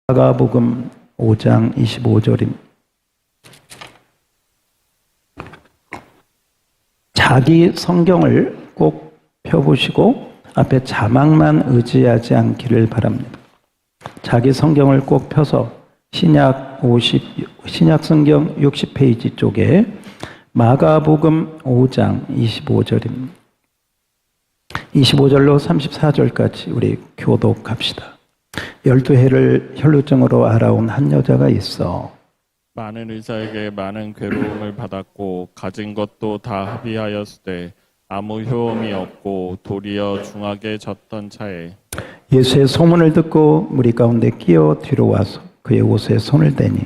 마가복음 5장 25절입니다. 자기 성경을 꼭 펴보시고 앞에 자막만 의지하지 않기를 바랍니다. 자기 성경을 꼭 펴서 신약 성경 60페이지 쪽에 마가복음 5장 25절입니다. 25절로 34절까지 우리 교독합시다. 12해를 혈루증으로 알아온 한 여자가 있어 많은 의사에게 많은 괴로움을 받았고 가진 것도 다 합의하였으되 아무 효험이 없고 도리어 중하게 졌던 차에 예수의 소문을 듣고 무리 가운데 끼어 뒤로 와서 그의 옷에 손을 대니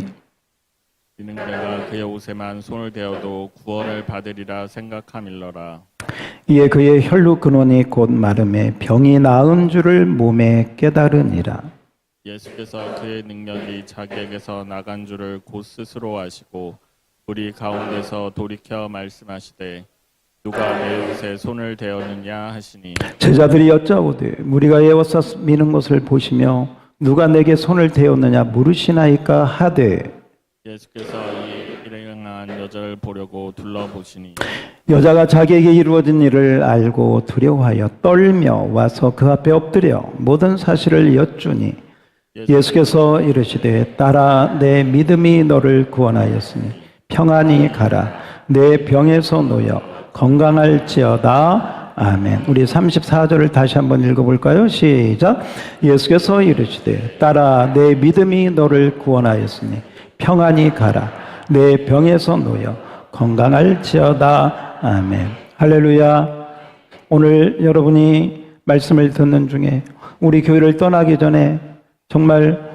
이는 그가 그의 옷에만 손을 대어도 구원을 받으리라 생각함일러라. 이에 그의 혈루 근원이 곧 마름에 병이 나은 줄을 몸에 깨달으니라. 예수께서 그의 능력이 자기에게서 나간 줄을 곧 스스로 아시고 우리 가운데서 돌이켜 말씀하시되 누가 내 옷에 손을 대었느냐 하시니 제자들이 여짜오되 무리가 에워싸 미는 것을 보시며 누가 내게 손을 대었느냐 물으시나이까 하되 예수께서 이 일행한 여자를 보려고 둘러보시니 여자가 자기에게 이루어진 일을 알고 두려워하여 떨며 와서 그 앞에 엎드려 모든 사실을 여쭈니 예수께서 이르시되 딸아 내 믿음이 너를 구원하였으니 평안히 가라 내 병에서 놓여 건강할지어다. 아멘. 우리 34절을 다시 한번 읽어볼까요? 시작. 예수께서 이르시되 딸아 내 믿음이 너를 구원하였으니 평안히 가라 내 병에서 놓여 건강할지어다. 아멘. 할렐루야. 오늘 여러분이 말씀을 듣는 중에 우리 교회를 떠나기 전에 정말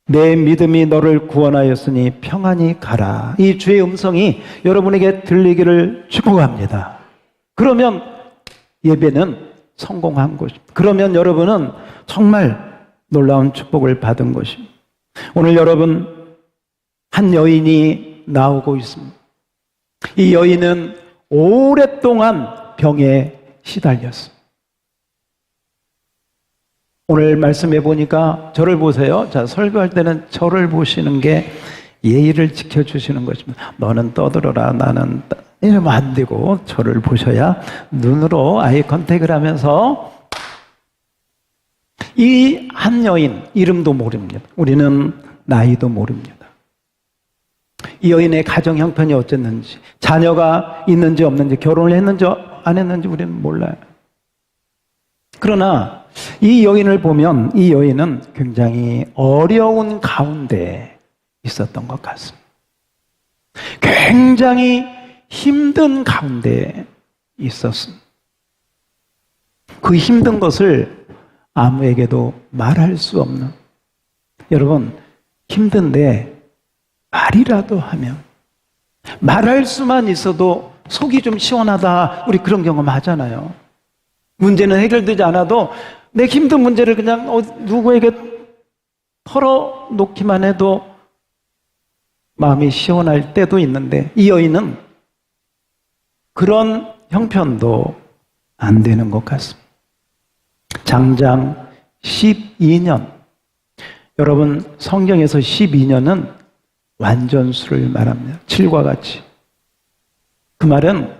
내 믿음이 너를 구원하였으니 평안히 가라. 이 주의 음성이 여러분에게 들리기를 축복합니다. 그러면 예배는 성공한 것입니다. 그러면 여러분은 정말 놀라운 축복을 받은 것입니다. 오늘 여러분 한 여인이 나오고 있습니다. 이 여인은 오랫동안 병에 시달렸습니다. 오늘 말씀해 보니까 저를 보세요. 자, 설교할 때는 저를 보시는 게 예의를 지켜주시는 것입니다. 너는 떠들어라. 나는 이러면 안 되고 저를 보셔야 눈으로 아이 컨택을 하면서 이 한 여인 이름도 모릅니다. 우리는 나이도 모릅니다. 이 여인의 가정 형편이 어쨌는지 자녀가 있는지 없는지 결혼을 했는지 안 했는지 우리는 몰라요. 그러나 이 여인을 보면 이 여인은 굉장히 어려운 가운데 있었던 것 같습니다. 굉장히 힘든 가운데 있었습니다. 그 힘든 것을 아무에게도 말할 수 없는, 여러분 힘든데 말이라도 하면, 말할 수만 있어도 속이 좀 시원하다, 우리 그런 경험 하잖아요. 문제는 해결되지 않아도 내 힘든 문제를 그냥 누구에게 털어놓기만 해도 마음이 시원할 때도 있는데 이 여인은 그런 형편도 안 되는 것 같습니다. 장장 12년. 여러분 성경에서 12년은 완전수를 말합니다. 7과 같이. 그 말은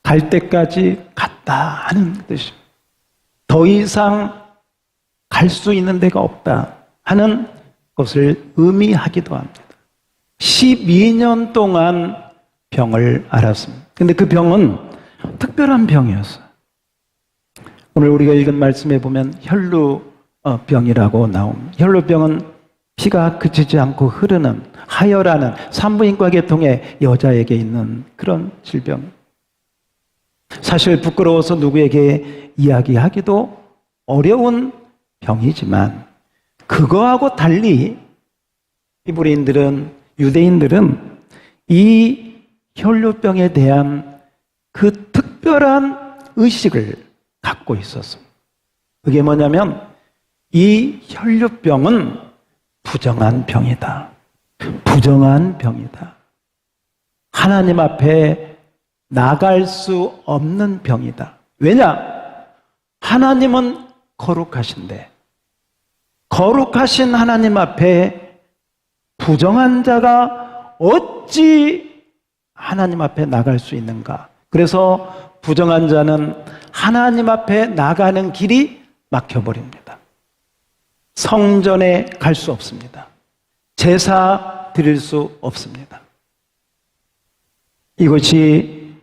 갈 때까지 갔다 하는 뜻입니다. 더 이상 갈 수 있는 데가 없다 하는 것을 의미하기도 합니다. 12년 동안 병을 앓았습니다. 근데 그 병은 특별한 병이었어요. 오늘 우리가 읽은 말씀에 보면 혈루병이라고 나옵니다. 혈루병은 피가 그치지 않고 흐르는 하혈하는 산부인과 계통의 여자에게 있는 그런 질병. 사실 부끄러워서 누구에게 이야기하기도 어려운 병이지만 그거하고 달리 히브리인들은, 유대인들은 이 혈루병에 대한 그 특별한 의식을 갖고 있었습니다. 그게 뭐냐면 이 혈루병은 부정한 병이다. 부정한 병이다. 하나님 앞에 나갈 수 없는 병이다. 왜냐? 하나님은 거룩하신데 거룩하신 하나님 앞에 부정한 자가 어찌 하나님 앞에 나갈 수 있는가? 그래서 부정한 자는 하나님 앞에 나가는 길이 막혀버립니다. 성전에 갈 수 없습니다. 제사 드릴 수 없습니다. 이것이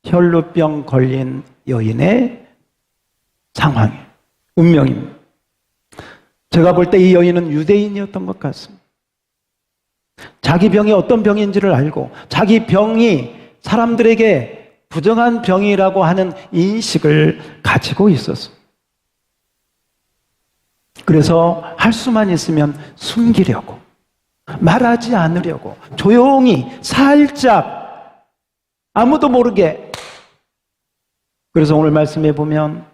혈루병 걸린 여인의 상황이에요. 운명입니다. 제가 볼 때 이 여인은 유대인이었던 것 같습니다. 자기 병이 어떤 병인지를 알고 자기 병이 사람들에게 부정한 병이라고 하는 인식을 가지고 있었습니다. 그래서 할 수만 있으면 숨기려고, 말하지 않으려고 조용히 살짝 아무도 모르게. 그래서 오늘 말씀해 보면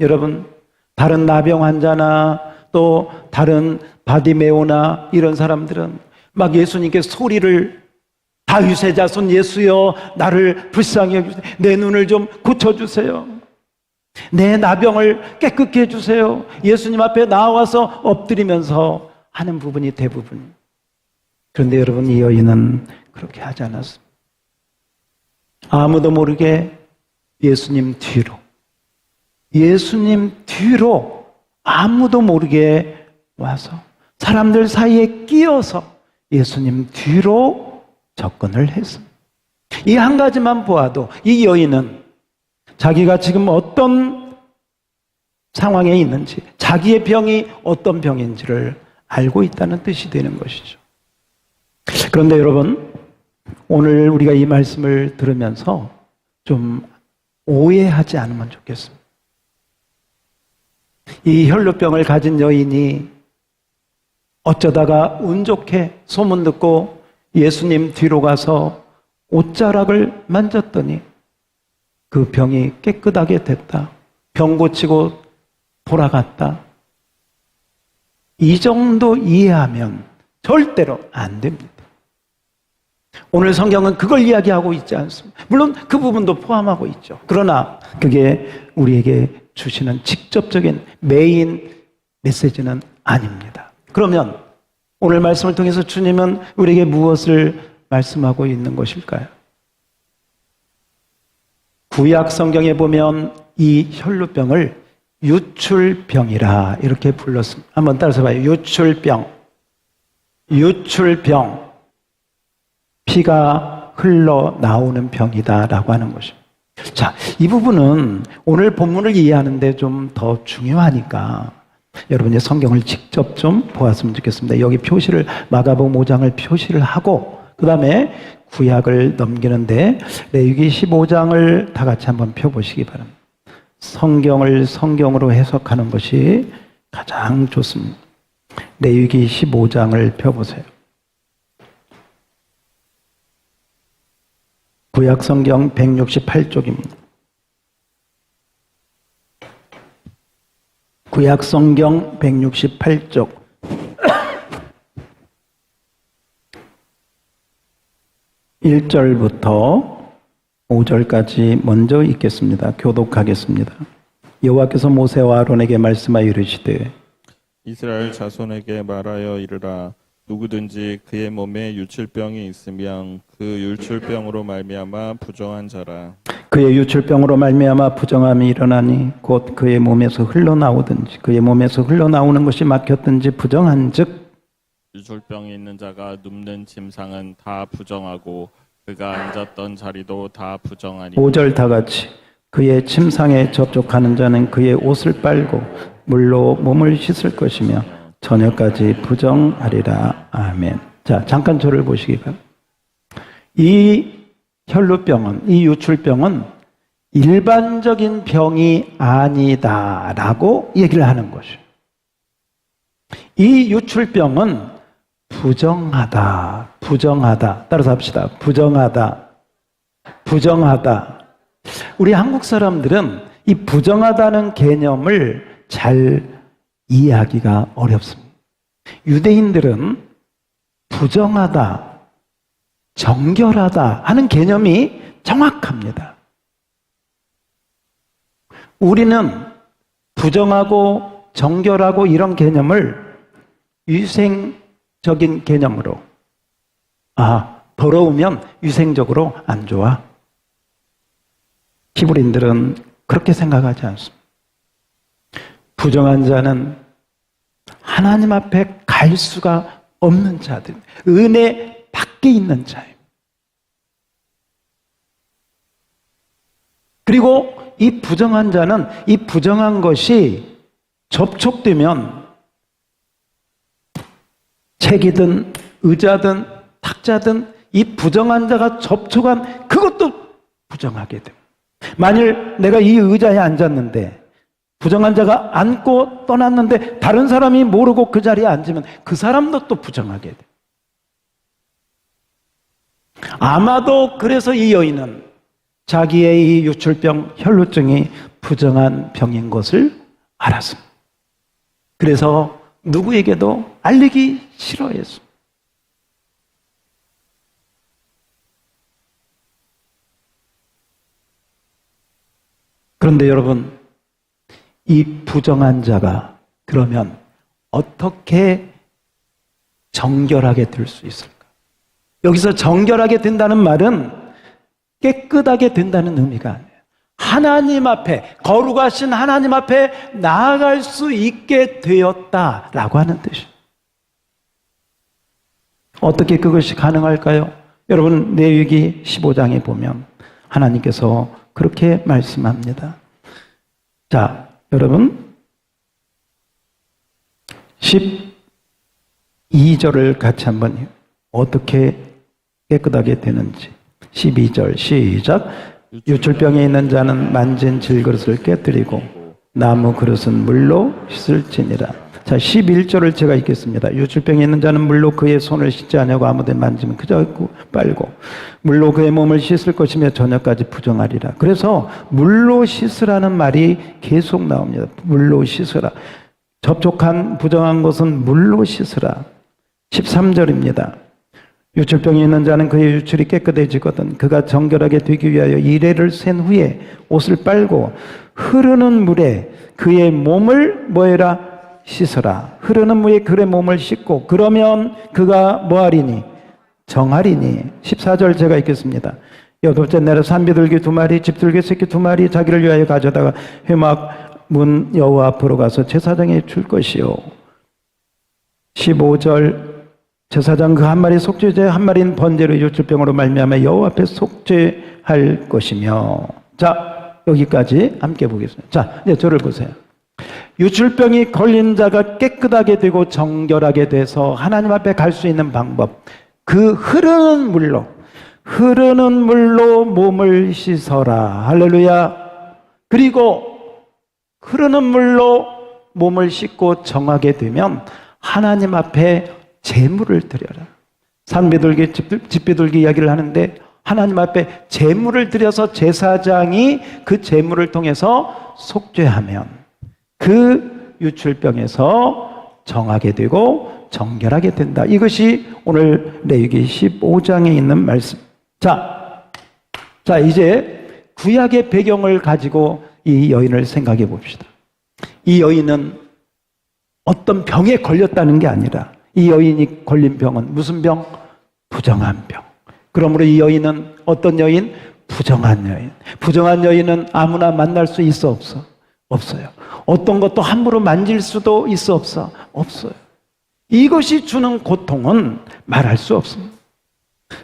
여러분, 다른 나병 환자나 또 다른 바디메오나 이런 사람들은 막 예수님께 소리를, 다윗의 자손 예수여 나를 불쌍히 여기세요, 내 눈을 좀 고쳐주세요, 내 나병을 깨끗게 해주세요, 예수님 앞에 나와서 엎드리면서 하는 부분이 대부분. 그런데 여러분, 이 여인은 그렇게 하지 않았습니다. 아무도 모르게 예수님 뒤로 아무도 모르게 와서 사람들 사이에 끼어서 예수님 뒤로 접근을 했습니다. 이 한 가지만 보아도 이 여인은 자기가 지금 어떤 상황에 있는지, 자기의 병이 어떤 병인지를 알고 있다는 뜻이 되는 것이죠. 그런데 여러분, 오늘 우리가 이 말씀을 들으면서 좀 오해하지 않으면 좋겠습니다. 이 혈루병을 가진 여인이 어쩌다가 운 좋게 소문 듣고 예수님 뒤로 가서 옷자락을 만졌더니 그 병이 깨끗하게 됐다, 병 고치고 돌아갔다, 이 정도 이해하면 절대로 안 됩니다. 오늘 성경은 그걸 이야기하고 있지 않습니다. 물론 그 부분도 포함하고 있죠. 그러나 그게 우리에게 주시는 직접적인 메인 메시지는 아닙니다. 그러면 오늘 말씀을 통해서 주님은 우리에게 무엇을 말씀하고 있는 것일까요? 구약 성경에 보면 이 혈루병을 유출병이라 이렇게 불렀습니다. 한번 따라서 봐요. 유출병. 피가 흘러나오는 병이다라고 하는 것입니다. 자, 이 부분은 오늘 본문을 이해하는데 좀 더 중요하니까 여러분이 성경을 직접 좀 보았으면 좋겠습니다. 여기 표시를, 마가복음 5장을 표시를 하고 그 다음에 구약을 넘기는데 레위기 15장을 다 같이 한번 펴보시기 바랍니다. 성경을 성경으로 해석하는 것이 가장 좋습니다. 레위기 15장을 펴보세요. 구약 성경 168쪽입니다. 구약 성경 168쪽. 1절부터 5절까지 먼저 읽겠습니다. 교독하겠습니다. 여호와께서 모세와 아론에게 말씀하여 이르시되 이스라엘 자손에게 말하여 이르라. 누구든지 그의 몸에 유출병이 있으면 그 유출병으로 말미암아 부정한 자라. 그의 유출병으로 말미암아 부정함이 일어나니 곧 그의 몸에서 흘러나오든지 그의 몸에서 흘러나오는 것이 막혔든지 부정한즉 유출병이 있는 자가 눕는 침상은 다 부정하고 그가 앉았던 자리도 다 부정하니. 5절 다 같이. 그의 침상에 접촉하는 자는 그의 옷을 빨고 물로 몸을 씻을 것이며 저녁까지 부정하리라. 아멘. 자, 잠깐 저를 보시기 바랍니다. 이 혈루병은, 이 유출병은 일반적인 병이 아니다라고 얘기를 하는 것이에요. 이 유출병은 부정하다. 따라서 합시다. 부정하다. 우리 한국 사람들은 이 부정하다는 개념을 잘 이해하기가 어렵습니다. 유대인들은 부정하다, 정결하다 하는 개념이 정확합니다. 우리는 부정하고 정결하고 이런 개념을 위생적인 개념으로, 더러우면 위생적으로 안 좋아. 히브리인들은 그렇게 생각하지 않습니다. 부정한 자는 하나님 앞에 갈 수가 없는 자들, 은혜 밖에 있는 자예요. 그리고 이 부정한 자는 이 부정한 것이 접촉되면 책이든 의자든 탁자든 이 부정한 자가 접촉한 그것도 부정하게 돼요. 만일 내가 이 의자에 앉았는데 부정한 자가 앉고 떠났는데 다른 사람이 모르고 그 자리에 앉으면 그 사람도 또 부정하게 돼요. 아마도 그래서 이 여인은 자기의 이 유출병, 혈루증이 부정한 병인 것을 알았습니다. 그래서 누구에게도 알리기 싫어했습니다. 그런데 여러분, 이 부정한 자가 그러면 어떻게 정결하게 될 수 있을까? 여기서 정결하게 된다는 말은 깨끗하게 된다는 의미가 아니에요. 하나님 앞에, 거룩하신 하나님 앞에 나아갈 수 있게 되었다라고 하는 뜻이에요. 어떻게 그것이 가능할까요? 여러분, 레위기 15장에 보면 하나님께서 그렇게 말씀합니다. 자, 여러분 12절을 같이 한번 어떻게 깨끗하게 되는지 12절 시작. 유출병에 있는 자는 만진 질그릇을 깨뜨리고 나무 그릇은 물로 씻을지니라. 자, 11절을 제가 읽겠습니다. 유출병에 있는 자는 물로 그의 손을 씻지 아니하고 아무데 만지면 그저 빨고 물로 그의 몸을 씻을 것이며 저녁까지 부정하리라. 그래서 물로 씻으라는 말이 계속 나옵니다. 물로 씻으라. 접촉한 부정한 것은 물로 씻으라. 13절입니다. 유출병이 있는 자는 그의 유출이 깨끗해지거든 그가 정결하게 되기 위하여 이레를 센 후에 옷을 빨고 흐르는 물에 그의 몸을 뭐해라? 씻어라. 흐르는 물에 그의 몸을 씻고 그러면 그가 뭐하리니? 정하리니. 14절 제가 읽겠습니다. 여덟째 날에 산비둘기 2마리 집들기 새끼 2마리 자기를 위하여 가져다가 회막 문 여호와 앞으로 가서 제사장에 줄 것이요. 15절 제사장 그 한 마리 속죄제 한 마리는 번제로 유출병으로 말미암아 여호와 앞에 속죄할 것이며. 자, 여기까지 함께 보겠습니다. 자, 이제 저를 보세요. 유출병이 걸린 자가 깨끗하게 되고 정결하게 돼서 하나님 앞에 갈 수 있는 방법, 그 흐르는 물로 몸을 씻어라. 할렐루야. 그리고 흐르는 물로 몸을 씻고 정하게 되면 하나님 앞에 제물을 드려라. 산비둘기, 집비둘기 이야기를 하는데 하나님 앞에 제물을 드려서 제사장이 그 제물을 통해서 속죄하면 그 유출병에서 정하게 되고 정결하게 된다. 이것이 오늘 레위기 15장에 있는 말씀. 자, 이제 구약의 배경을 가지고 이 여인을 생각해 봅시다. 이 여인은 어떤 병에 걸렸다는 게 아니라 이 여인이 걸린 병은 무슨 병? 부정한 병. 그러므로 이 여인은 어떤 여인? 부정한 여인. 부정한 여인은 아무나 만날 수 있어 없어? 없어요. 어떤 것도 함부로 만질 수도 있어 없어? 없어요. 이것이 주는 고통은 말할 수 없습니다.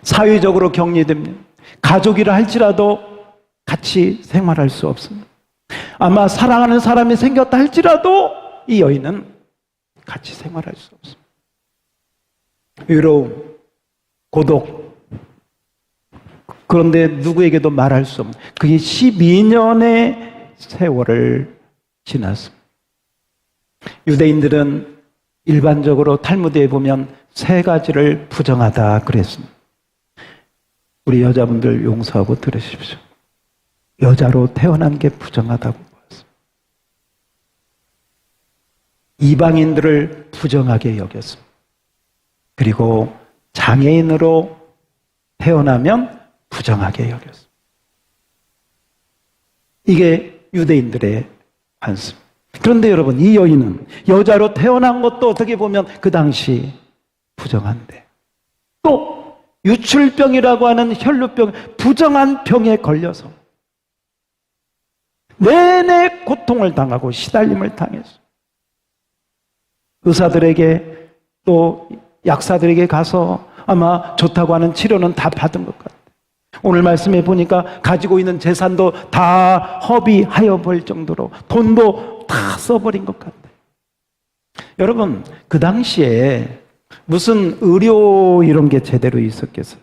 사회적으로 격리됩니다. 가족이라 할지라도 같이 생활할 수 없습니다. 아마 사랑하는 사람이 생겼다 할지라도 이 여인은 같이 생활할 수 없습니다. 외로움, 고독. 그런데 누구에게도 말할 수 없는 그게 12년의 세월을 지났습니다. 유대인들은 일반적으로 탈무드에 보면 3가지를 부정하다 그랬습니다. 우리 여자분들 용서하고 들으십시오. 여자로 태어난 게 부정하다고 보았습니다. 이방인들을 부정하게 여겼습니다. 그리고 장애인으로 태어나면 부정하게 여겼습니다. 이게 유대인들의 관습. 그런데 여러분, 이 여인은 여자로 태어난 것도 어떻게 보면 그 당시 부정한데, 또 유출병이라고 하는 혈루병, 부정한 병에 걸려서 내내 고통을 당하고 시달림을 당했어. 의사들에게 또 약사들에게 가서 아마 좋다고 하는 치료는 다 받은 것 같아요. 오늘 말씀에 보니까 가지고 있는 재산도 다 허비하여 볼 정도로 돈도 다 써버린 것 같아요. 여러분, 그 당시에 무슨 의료 이런 게 제대로 있었겠어요?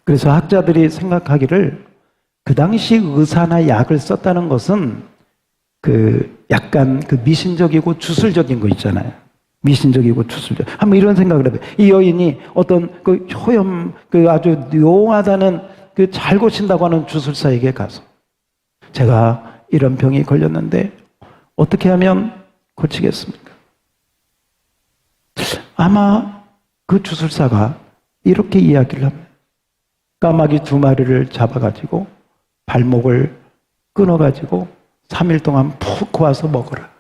그래서 학자들이 생각하기를 그 당시 의사나 약을 썼다는 것은 약간 미신적이고 주술적인 거 있잖아요. 미신적이고 주술적. 한번 이런 생각을 해봐요. 이 여인이 어떤 아주 용하다는 잘 고친다고 하는 주술사에게 가서 제가 이런 병이 걸렸는데 어떻게 하면 고치겠습니까? 아마 그 주술사가 이렇게 이야기를 합니다. 까마귀 2마리를 잡아가지고 발목을 끊어가지고 3일 동안 푹 고아서 먹어라.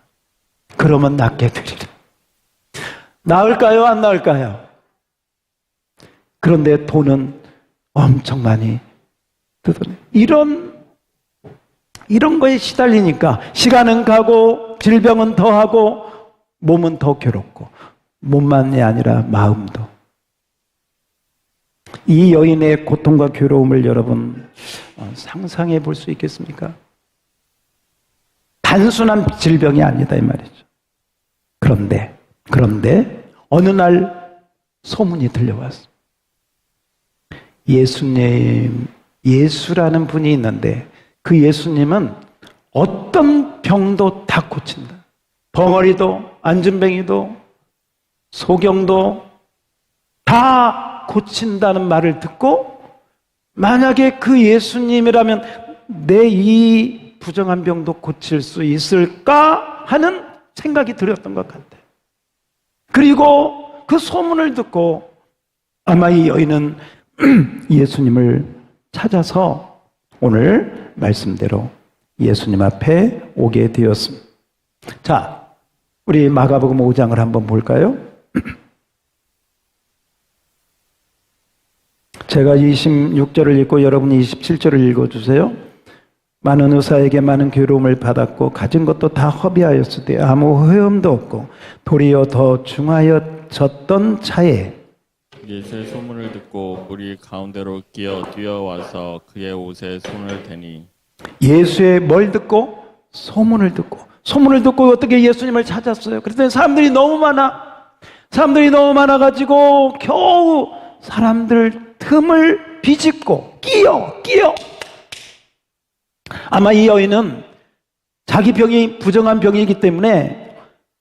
그러면 낫게 되리라. 나을까요? 안 나을까요? 그런데 돈은 엄청 많이 뜯어내. 이런 거에 시달리니까 시간은 가고 질병은 더하고 몸은 더 괴롭고 몸만이 아니라 마음도. 이 여인의 고통과 괴로움을 여러분 상상해 볼 수 있겠습니까? 단순한 질병이 아니다 이 말이죠. 그런데 어느 날 소문이 들려왔어. 예수라는 분이 있는데 그 예수님은 어떤 병도 다 고친다. 벙어리도, 안진뱅이도, 소경도 다 고친다는 말을 듣고 만약에 그 예수님이라면 내 이 부정한 병도 고칠 수 있을까 하는 생각이 들었던 것 같아요. 그리고 그 소문을 듣고 아마 이 여인은 예수님을 찾아서 오늘 말씀대로 예수님 앞에 오게 되었습니다. 자, 우리 마가복음 5장을 한번 볼까요? 제가 26절을 읽고 여러분이 27절을 읽어주세요. 많은 의사에게 많은 괴로움을 받았고 가진 것도 다 허비하였을 때 아무 회음도 없고 도리어 더 중하여졌던 차에 예수의 소문을 듣고 우리 가운데로 뛰어와서 그의 옷에 손을 대니. 예수의 뭘 듣고? 소문을 듣고 어떻게 예수님을 찾았어요. 그랬더니 사람들이 너무 많아가지고 겨우 사람들 틈을 비집고 끼어 아마 이 여인은 자기 병이 부정한 병이기 때문에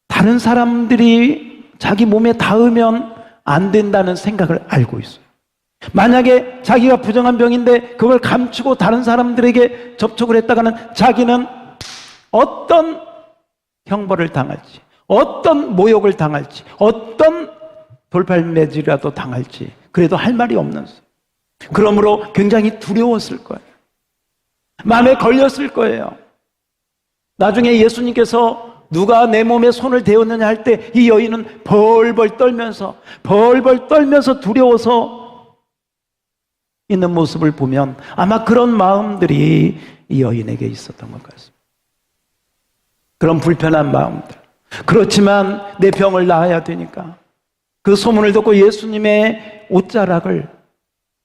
다른 사람들이 자기 몸에 닿으면 안 된다는 생각을 알고 있어요. 만약에 자기가 부정한 병인데 그걸 감추고 다른 사람들에게 접촉을 했다가는 자기는 어떤 형벌을 당할지, 어떤 모욕을 당할지, 어떤 돌팔매질이라도 당할지 그래도 할 말이 없는 거예요. 그러므로 굉장히 두려웠을 거예요. 마음에 걸렸을 거예요. 나중에 예수님께서 누가 내 몸에 손을 대었느냐 할 때 이 여인은 벌벌 떨면서 두려워서 있는 모습을 보면 아마 그런 마음들이 이 여인에게 있었던 것 같습니다. 그런 불편한 마음들. 그렇지만 내 병을 나아야 되니까 그 소문을 듣고 예수님의 옷자락을,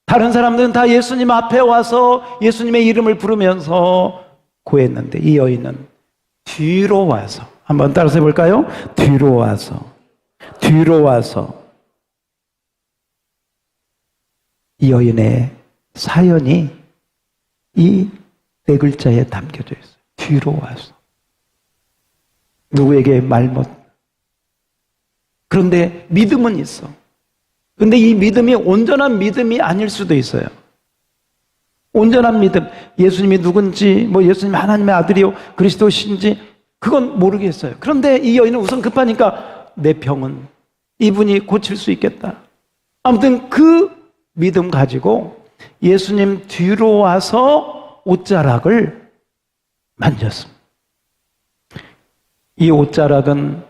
다른 사람들은 다 예수님 앞에 와서 예수님의 이름을 부르면서 구했는데 이 여인은 뒤로 와서, 한번 따라서 해볼까요? 뒤로 와서 이 여인의 사연이 이 4글자에 담겨져 있어요. 뒤로 와서. 누구에게 말 못. 그런데 믿음은 있어. 근데 이 믿음이 온전한 믿음이 아닐 수도 있어요. 온전한 믿음, 예수님이 누군지, 예수님 하나님의 아들이요 그리스도신지 그건 모르겠어요. 그런데 이 여인은 우선 급하니까 내 병은 이분이 고칠 수 있겠다. 아무튼 그 믿음 가지고 예수님 뒤로 와서 옷자락을 만졌습니다. 이 옷자락은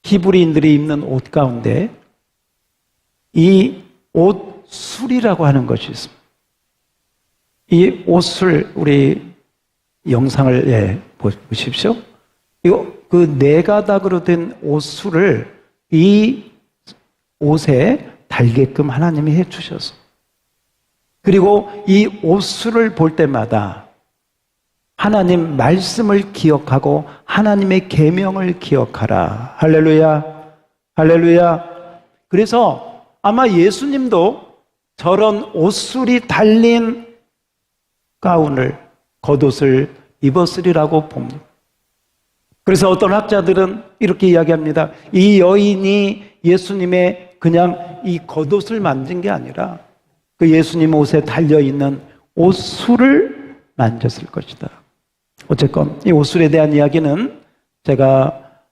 히브리인들이 입는 옷 가운데 이 옷술이라고 하는 것이 있습니다. 이 옷술, 우리 영상을 보십시오. 이거 그 네 가닥으로 된 옷술을 이 옷에 달게끔 하나님이 해주셔서, 그리고 이 옷술을 볼 때마다 하나님 말씀을 기억하고 하나님의 계명을 기억하라. 할렐루야, 할렐루야. 그래서 아마 예수님도 저런 옷술이 달린 가운을, 겉옷을 입었으리라고 봅니다. 그래서 어떤 학자들은 이렇게 이야기합니다. 이 여인이 예수님의 그냥 이 겉옷을 만진 게 아니라 그 예수님 옷에 달려있는 옷술을 만졌을 것이다. 어쨌건 이 옷술에 대한 이야기는 제가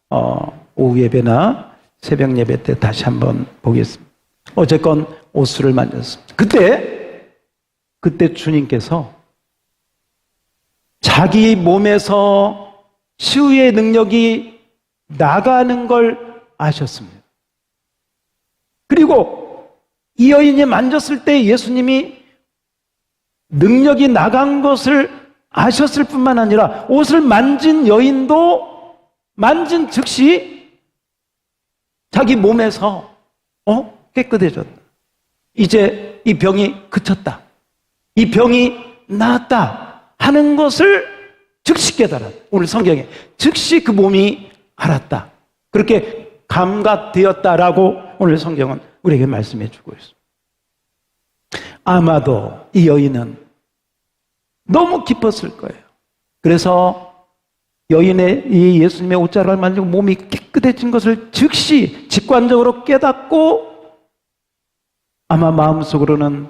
오후 예배나 새벽 예배 때 다시 한번 보겠습니다. 어쨌건 옷술을 만졌습니다. 그때 주님께서 자기 몸에서 치유의 능력이 나가는 걸 아셨습니다. 그리고 이 여인이 만졌을 때 예수님이 능력이 나간 것을 아셨을 뿐만 아니라 옷을 만진 여인도 만진 즉시 자기 몸에서 깨끗해졌다. 이제 이 병이 그쳤다. 이 병이 나았다 하는 것을 즉시 깨달았다. 오늘 성경에 즉시 그 몸이 알았다. 그렇게 감각되었다라고 오늘 성경은 우리에게 말씀해 주고 있습니다. 아마도 이 여인은 너무 기뻤을 거예요. 그래서 여인의 이 예수님의 옷자락을 만지고 몸이 깨끗해진 것을 즉시 직관적으로 깨닫고 아마 마음속으로는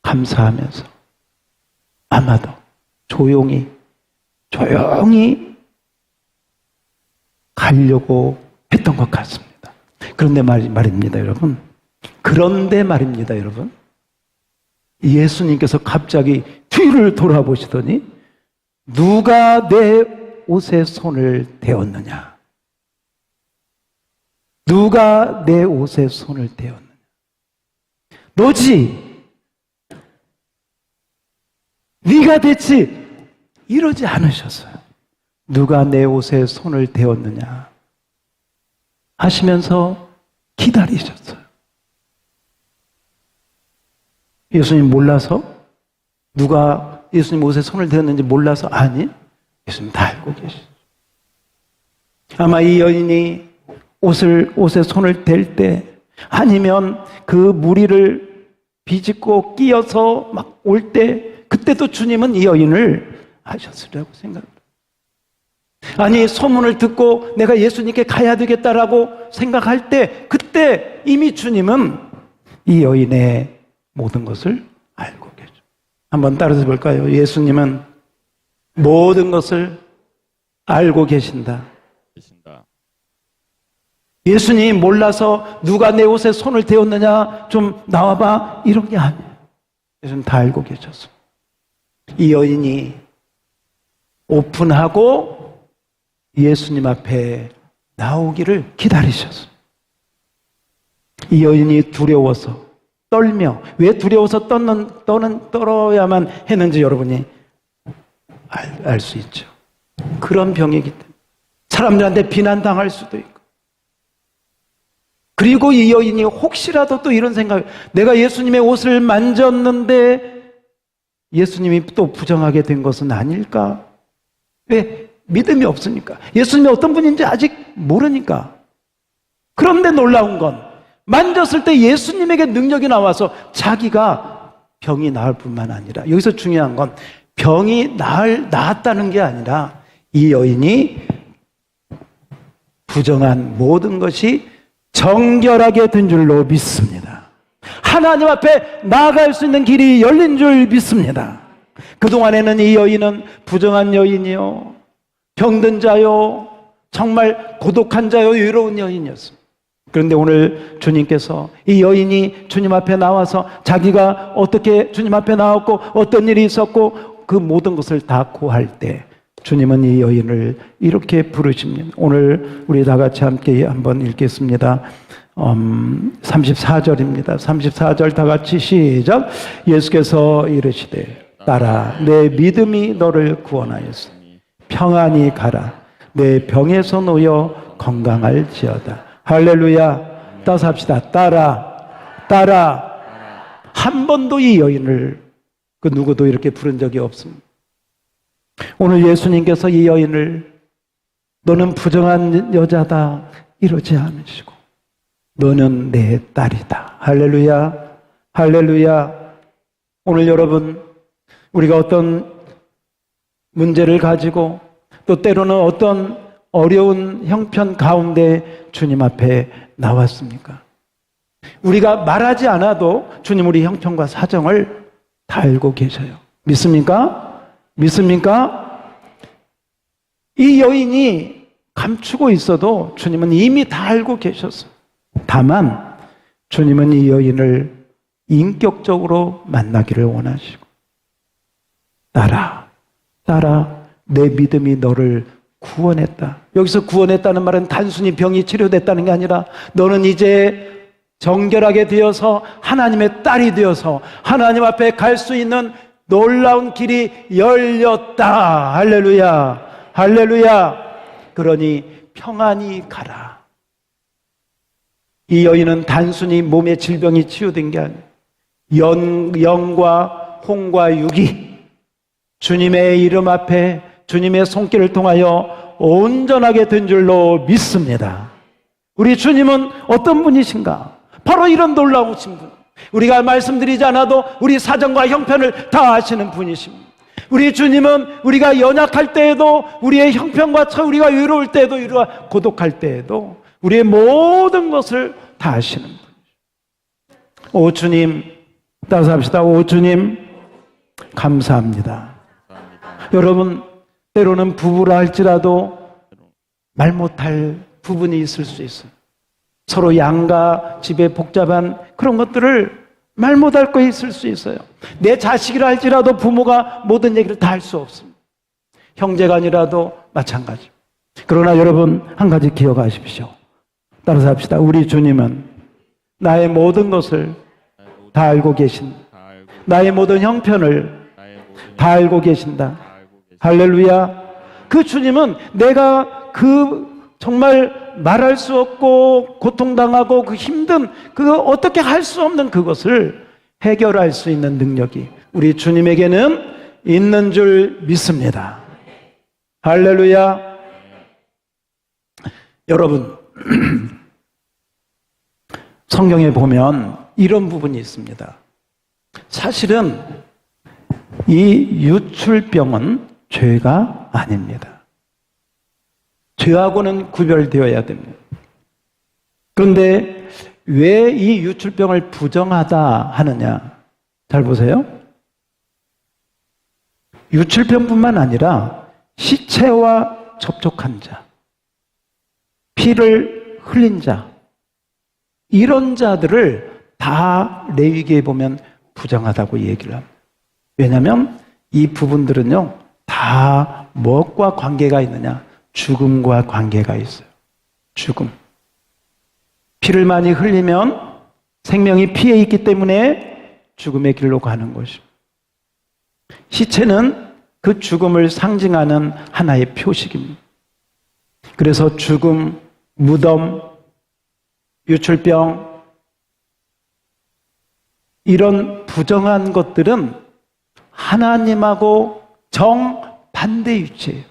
감사하면서 아마도 조용히 가려고 했던 것 같습니다. 그런데 말입니다, 여러분. 예수님께서 갑자기 뒤를 돌아보시더니 누가 내 옷에 손을 대었느냐? 누가 내 옷에 손을 대었느냐? 너지? 네가 됐지? 이러지 않으셨어요. 누가 내 옷에 손을 대었느냐 하시면서 기다리셨어요. 예수님 몰라서? 누가 예수님 옷에 손을 대었는지 몰라서? 아니, 예수님 다 알고 계시죠. 아마 이 여인이 옷에 손을 댈 때, 아니면 그 무리를 비집고 끼어서 막 올 때, 그때도 주님은 이 여인을 아셨으리라고 생각합니다. 아니, 소문을 듣고 내가 예수님께 가야 되겠다라고 생각할 때, 그때 이미 주님은 이 여인의 모든 것을 알고 계죠. 한번 따라서 볼까요? 예수님은 모든 것을 알고 계신다. 예수님 몰라서 누가 내 옷에 손을 대었느냐 좀 나와봐 이런 게 아니에요. 예수님 다 알고 계셨어요. 이 여인이 오픈하고 예수님 앞에 나오기를 기다리셨어요. 이 여인이 두려워서 떨며, 왜 두려워서 떨어야만 했는지 여러분이 알 수 있죠. 그런 병이기 때문에 사람들한테 비난당할 수도 있고, 그리고 이 여인이 혹시라도 또 이런 생각, 내가 예수님의 옷을 만졌는데 예수님이 또 부정하게 된 것은 아닐까? 왜? 믿음이 없으니까. 예수님이 어떤 분인지 아직 모르니까. 그런데 놀라운 건 만졌을 때 예수님에게 능력이 나와서 자기가 병이 나을 뿐만 아니라, 여기서 중요한 건 병이 나았다는 게 아니라 이 여인이 부정한 모든 것이 정결하게 된 줄로 믿습니다. 하나님 앞에 나아갈 수 있는 길이 열린 줄 믿습니다. 그동안에는 이 여인은 부정한 여인이요, 병든 자요, 정말 고독한 자요, 외로운 여인이었습니다. 그런데 오늘 주님께서 이 여인이 주님 앞에 나와서 자기가 어떻게 주님 앞에 나왔고 어떤 일이 있었고 그 모든 것을 다 고할 때 주님은 이 여인을 이렇게 부르십니다. 오늘 우리 다 같이 함께 한번 읽겠습니다. 34절입니다. 34절 다 같이 시작. 예수께서 이르시되 따라 내 믿음이 너를 구원하였으니 평안히 가라. 내 병에서 놓여 건강할지어다. 할렐루야. 따서 합시다. 따라. 한 번도 이 여인을 그 누구도 이렇게 부른 적이 없습니다. 오늘 예수님께서 이 여인을 너는 부정한 여자다 이러지 않으시고 너는 내 딸이다. 할렐루야. 오늘 여러분 우리가 어떤 문제를 가지고 또 때로는 어떤 어려운 형편 가운데 주님 앞에 나왔습니까? 우리가 말하지 않아도 주님 우리 형편과 사정을 다 알고 계셔요. 믿습니까? 이 여인이 감추고 있어도 주님은 이미 다 알고 계셨어요. 다만 주님은 이 여인을 인격적으로 만나기를 원하시고 따라 내 믿음이 너를 구원했다. 여기서 구원했다는 말은 단순히 병이 치료됐다는 게 아니라 너는 이제 정결하게 되어서 하나님의 딸이 되어서 하나님 앞에 갈 수 있는 놀라운 길이 열렸다. 할렐루야. 그러니 평안히 가라. 이 여인은 단순히 몸의 질병이 치유된 게 아니에요. 영과 혼과 육이 주님의 이름 앞에 주님의 손길을 통하여 온전하게 된 줄로 믿습니다. 우리 주님은 어떤 분이신가? 바로 이런 놀라우신 분. 우리가 말씀드리지 않아도 우리 사정과 형편을 다 아시는 분이십니다. 우리 주님은 우리가 연약할 때에도 우리의 형편과 우리가 외로울 때에도 우리가 고독할 때에도 우리의 모든 것을 다 아시는 분이십니다. 오 주님, 따라서 합시다. 오 주님, 감사합니다. 여러분 때로는 부부라 할지라도 말 못할 부분이 있을 수 있어요. 서로 양가 집에 복잡한 그런 것들을 말 못할 거 있을 수 있어요. 내 자식이라 할지라도 부모가 모든 얘기를 다 할 수 없습니다. 형제간이라도 마찬가지. 그러나 여러분 한 가지 기억하십시오. 따라서 합시다. 우리 주님은 나의 모든 것을 다 알고 계신다. 나의 모든 형편을 다 알고 계신다. 할렐루야. 그 주님은 내가 정말 말할 수 없고 고통당하고 그 힘든 어떻게 할 수 없는 그것을 해결할 수 있는 능력이 우리 주님에게는 있는 줄 믿습니다. 할렐루야. 여러분 성경에 보면 이런 부분이 있습니다. 사실은 이 유출병은 죄가 아닙니다. 죄하고는 구별되어야 됩니다. 그런데 왜 이 유출병을 부정하다 하느냐? 잘 보세요. 유출병뿐만 아니라 시체와 접촉한 자, 피를 흘린 자, 이런 자들을 다 레위기에 보면 부정하다고 얘기를 합니다. 왜냐하면 이 부분들은요 다 무엇과 관계가 있느냐? 죽음과 관계가 있어요. 죽음. 피를 많이 흘리면 생명이 피에 있기 때문에 죽음의 길로 가는 것입니다. 시체는 그 죽음을 상징하는 하나의 표식입니다. 그래서 죽음, 무덤, 유출병 이런 부정한 것들은 하나님하고 정반대 위치예요.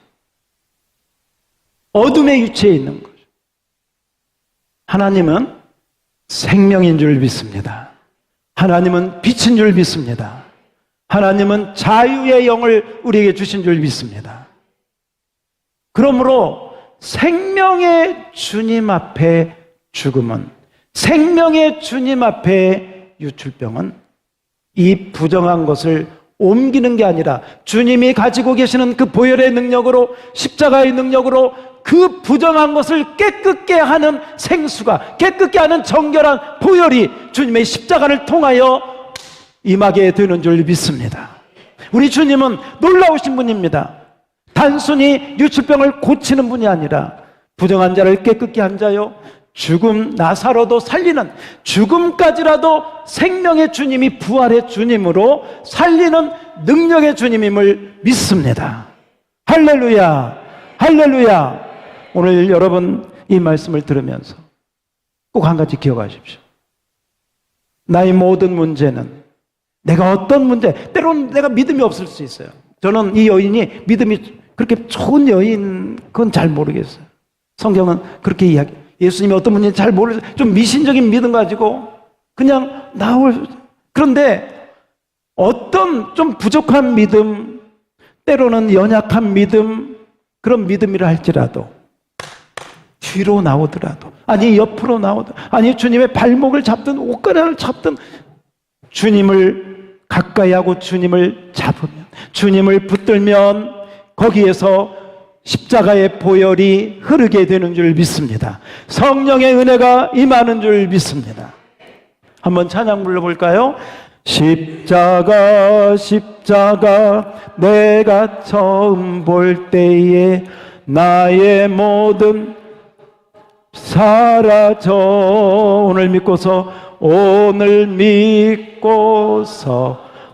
어둠의 위치에 있는 거죠. 하나님은 생명인 줄 믿습니다. 하나님은 빛인 줄 믿습니다. 하나님은 자유의 영을 우리에게 주신 줄 믿습니다. 그러므로 생명의 주님 앞에 죽음은, 생명의 주님 앞에 유출병은 이 부정한 것을 옮기는 게 아니라 주님이 가지고 계시는 그 보혈의 능력으로, 십자가의 능력으로 그 부정한 것을 깨끗게 하는 생수가, 깨끗게 하는 정결한 보혈이 주님의 십자가를 통하여 임하게 되는 줄 믿습니다. 우리 주님은 놀라우신 분입니다. 단순히 류출병을 고치는 분이 아니라 부정한 자를 깨끗게 한 자요, 죽음 나사로도 살리는, 죽음까지라도 생명의 주님이 부활의 주님으로 살리는 능력의 주님임을 믿습니다. 할렐루야, 할렐루야. 오늘 여러분 이 말씀을 들으면서 꼭 한 가지 기억하십시오. 나의 모든 문제는, 내가 어떤 문제, 때로는 내가 믿음이 없을 수 있어요. 저는 이 여인이 믿음이 그렇게 좋은 여인, 그건 잘 모르겠어요. 성경은 그렇게 이야기, 예수님이 어떤 분인지 잘 모르겠어요. 좀 미신적인 믿음 가지고 그냥 나올. 그런데 어떤 좀 부족한 믿음, 때로는 연약한 믿음, 그런 믿음이라 할지라도 뒤로 나오더라도, 아니 옆으로 나오더라도, 아니 주님의 발목을 잡든 옷가락을 잡든 주님을 가까이 하고 주님을 잡으면, 주님을 붙들면 거기에서 십자가의 보혈이 흐르게 되는 줄 믿습니다. 성령의 은혜가 임하는 줄 믿습니다. 한번 찬양 불러볼까요? 십자가 십자가 내가 처음 볼 때에 나의 모든 사라져. 오늘 믿고서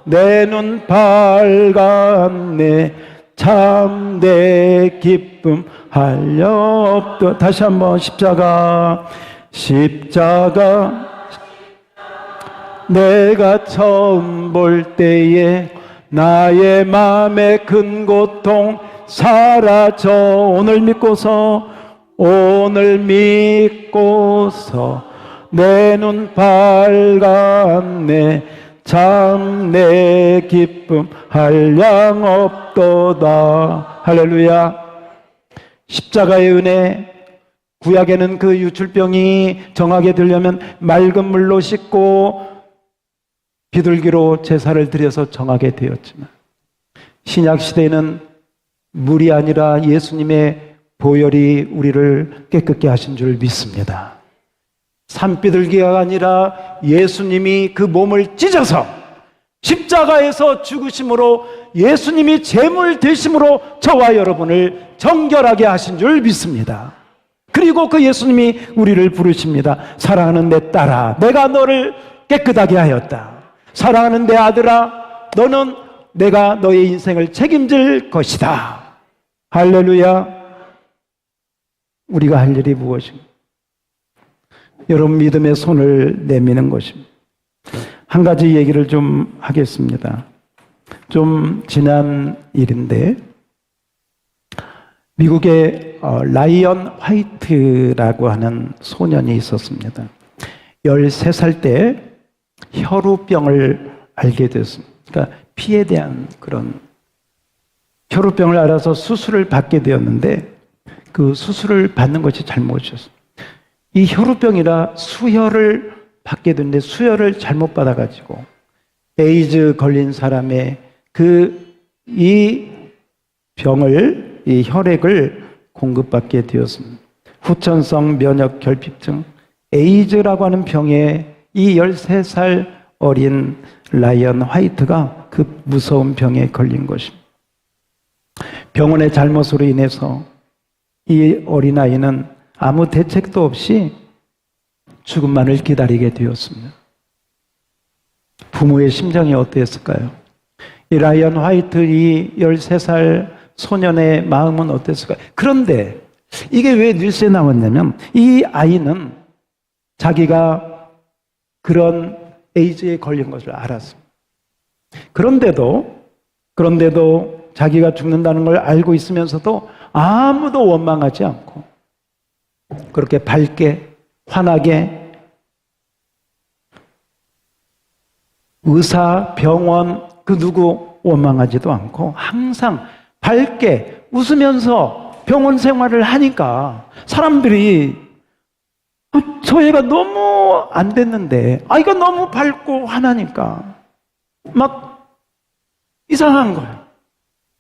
내 눈 밝았네. 참내 기쁨 할려 없도. 다시 한번 십자가 내가 처음 볼 때에 나의 마음의 큰 고통 사라져. 오늘 믿고서 내 눈 밝았네. 참 내 기쁨 한량 없도다. 할렐루야. 십자가의 은혜. 구약에는 그 유출병이 정하게 되려면 맑은 물로 씻고 비둘기로 제사를 드려서 정하게 되었지만, 신약 시대에는 물이 아니라 예수님의 보혈이 우리를 깨끗게 하신 줄 믿습니다. 산비둘기가 아니라 예수님이 그 몸을 찢어서 십자가에서 죽으심으로, 예수님이 제물 되심으로 저와 여러분을 정결하게 하신 줄 믿습니다. 그리고 그 예수님이 우리를 부르십니다. 사랑하는 내 딸아, 내가 너를 깨끗하게 하였다. 사랑하는 내 아들아, 너는 내가 너의 인생을 책임질 것이다. 할렐루야. 우리가 할 일이 무엇입니까? 여러분 믿음의 손을 내미는 것입니다. 한 가지 얘기를 좀 하겠습니다. 좀 지난 일인데, 미국에 라이언 화이트라고 하는 소년이 있었습니다. 13살 때 혈우병을 알게 됐습니다. 그러니까 피에 대한 그런 혈우병을 알아서 수술을 받게 되었는데, 그 수술을 받는 것이 잘못이었습니다. 이 혈우병이라 수혈을 받게 됐는데 수혈을 잘못 받아가지고 에이즈 걸린 사람의 이 병을, 이 혈액을 공급받게 되었습니다. 후천성 면역 결핍증, 에이즈라고 하는 병에 이 13살 어린 라이언 화이트가 그 무서운 병에 걸린 것입니다. 병원의 잘못으로 인해서 이 어린아이는 아무 대책도 없이 죽음만을 기다리게 되었습니다. 부모의 심정이 어땠을까요? 이 라이언 화이트 이 13살 소년의 마음은 어땠을까요? 그런데 이게 왜 뉴스에 나왔냐면, 이 아이는 자기가 그런 에이즈에 걸린 것을 알았습니다. 그런데도 자기가 죽는다는 걸 알고 있으면서도 아무도 원망하지 않고 그렇게 밝게, 환하게 의사, 병원, 그 누구 원망하지도 않고 항상 밝게 웃으면서 병원 생활을 하니까 사람들이 저 애가 너무 안 됐는데 아이가 너무 밝고 환하니까 막 이상한 거예요.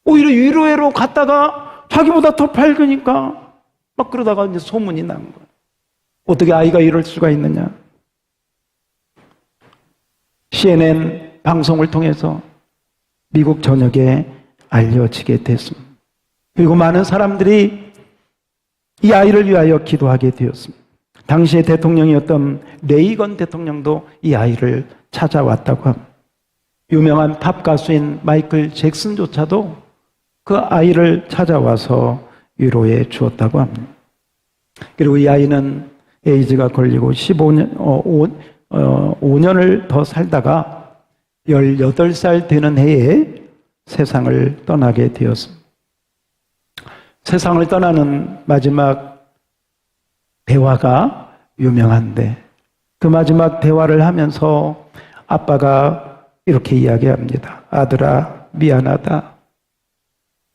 오히려 위로회로 갔다가 자기보다 더 밝으니까 막 그러다가 이제 소문이 난 거예요. 어떻게 아이가 이럴 수가 있느냐. CNN 방송을 통해서 미국 전역에 알려지게 됐습니다. 그리고 많은 사람들이 이 아이를 위하여 기도하게 되었습니다. 당시의 대통령이었던 레이건 대통령도 이 아이를 찾아왔다고 합니다. 유명한 팝 가수인 마이클 잭슨조차도 그 아이를 찾아와서 위로해 주었다고 합니다. 그리고 이 아이는 에이즈가 걸리고 5년을 더 살다가 18살 되는 해에 세상을 떠나게 되었습니다. 세상을 떠나는 마지막 대화가 유명한데 그 마지막 대화를 하면서 아빠가 이렇게 이야기합니다. 아들아, 미안하다.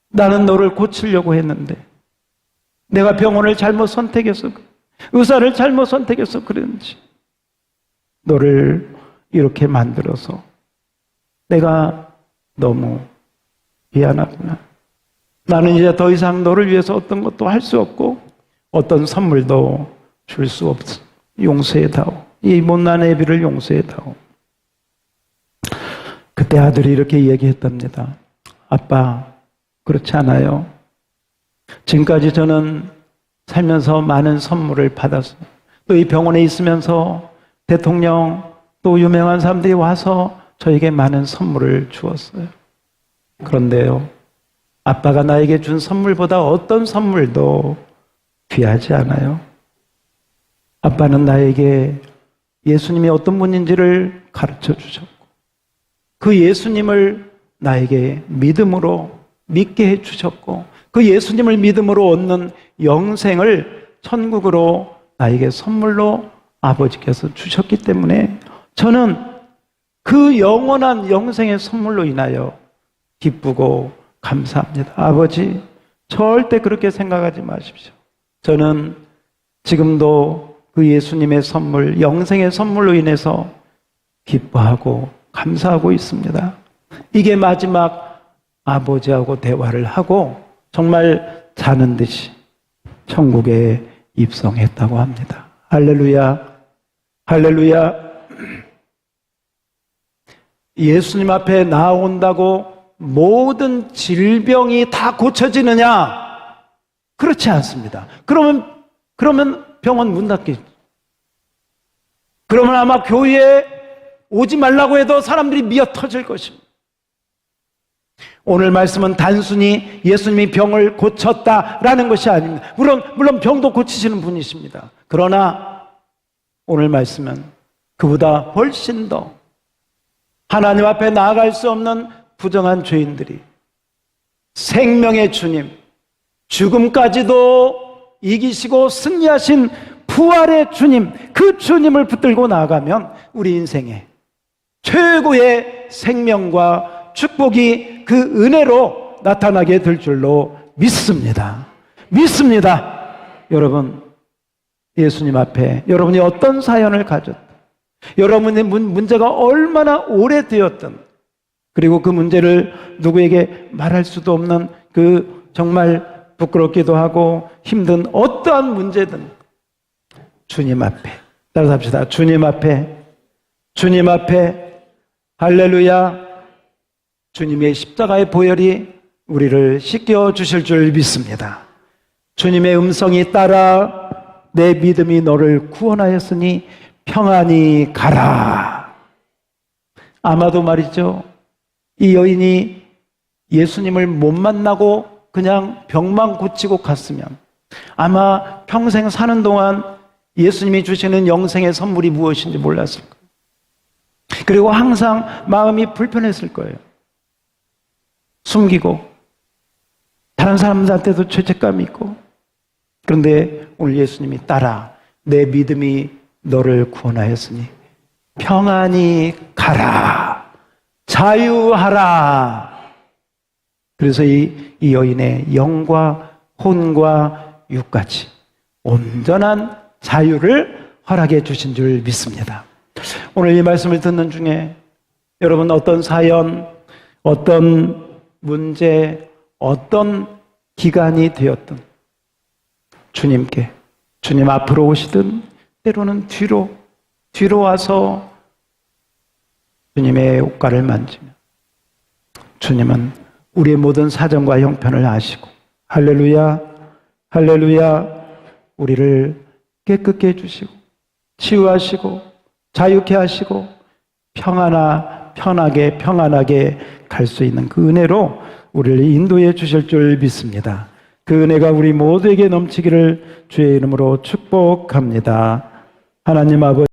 나는 너를 고치려고 했는데 내가 병원을 잘못 선택해서 의사를 잘못 선택해서 그런지 너를 이렇게 만들어서 내가 너무 미안하구나. 나는 이제 더 이상 너를 위해서 어떤 것도 할 수 없고 어떤 선물도 줄 수 없어. 용서해다오. 이 못난 애비를 용서해다오. 그때 아들이 이렇게 얘기했답니다. 아빠, 그렇지 않아요. 지금까지 저는 살면서 많은 선물을 받았어요. 또 이 병원에 있으면서 대통령 또 유명한 사람들이 와서 저에게 많은 선물을 주었어요. 그런데요, 아빠가 나에게 준 선물보다 어떤 선물도 귀하지 않아요. 아빠는 나에게 예수님이 어떤 분인지를 가르쳐 주셨고 그 예수님을 나에게 믿음으로 믿게 해 주셨고 그 예수님을 믿음으로 얻는 영생을 천국으로 나에게 선물로 아버지께서 주셨기 때문에 저는 그 영원한 영생의 선물로 인하여 기쁘고 감사합니다. 아버지, 절대 그렇게 생각하지 마십시오. 저는 지금도 그 예수님의 선물, 영생의 선물로 인해서 기뻐하고 감사하고 있습니다. 이게 마지막 아버지하고 대화를 하고 정말 자는 듯이 천국에 입성했다고 합니다. 할렐루야, 할렐루야. 예수님 앞에 나온다고 모든 질병이 다 고쳐지느냐? 그렇지 않습니다. 그러면 병원 문 닫겠죠. 그러면 아마 교회에 오지 말라고 해도 사람들이 미어 터질 것입니다. 오늘 말씀은 단순히 예수님이 병을 고쳤다라는 것이 아닙니다. 물론 병도 고치시는 분이십니다. 그러나 오늘 말씀은 그보다 훨씬 더 하나님 앞에 나아갈 수 없는 부정한 죄인들이 생명의 주님, 죽음까지도 이기시고 승리하신 부활의 주님, 그 주님을 붙들고 나아가면 우리 인생에 최고의 생명과 축복이 그 은혜로 나타나게 될 줄로 믿습니다. 믿습니다. 여러분, 예수님 앞에 여러분이 어떤 사연을 가졌든, 여러분의 문제가 얼마나 오래되었든, 그리고 그 문제를 누구에게 말할 수도 없는 그 정말 부끄럽기도 하고 힘든 어떠한 문제든 주님 앞에, 따라서 합시다. 주님 앞에, 주님 앞에, 할렐루야. 주님의 십자가의 보혈이 우리를 씻겨 주실 줄 믿습니다. 주님의 음성이 따라 내 믿음이 너를 구원하였으니 평안히 가라. 아마도 말이죠, 이 여인이 예수님을 못 만나고 그냥 병만 고치고 갔으면 아마 평생 사는 동안 예수님이 주시는 영생의 선물이 무엇인지 몰랐을 거예요. 그리고 항상 마음이 불편했을 거예요. 숨기고 다른 사람들한테도 죄책감이 있고. 그런데 오늘 예수님이 따라 내 믿음이 너를 구원하였으니 평안히 가라, 자유하라. 그래서 이 여인의 영과 혼과 육까지 온전한 자유를 허락해 주신 줄 믿습니다. 오늘 이 말씀을 듣는 중에 여러분 어떤 사연, 어떤 문제, 어떤 기간이 되었든 주님께, 주님 앞으로 오시든 때로는 뒤로 와서 주님의 옷가를 만지며 주님은 우리의 모든 사정과 형편을 아시고 할렐루야, 할렐루야. 우리를 깨끗게 해주시고 치유하시고 자유케 하시고 편하게 갈 수 있는 그 은혜로 우리를 인도해 주실 줄 믿습니다. 그 은혜가 우리 모두에게 넘치기를 주의 이름으로 축복합니다. 하나님 아버지,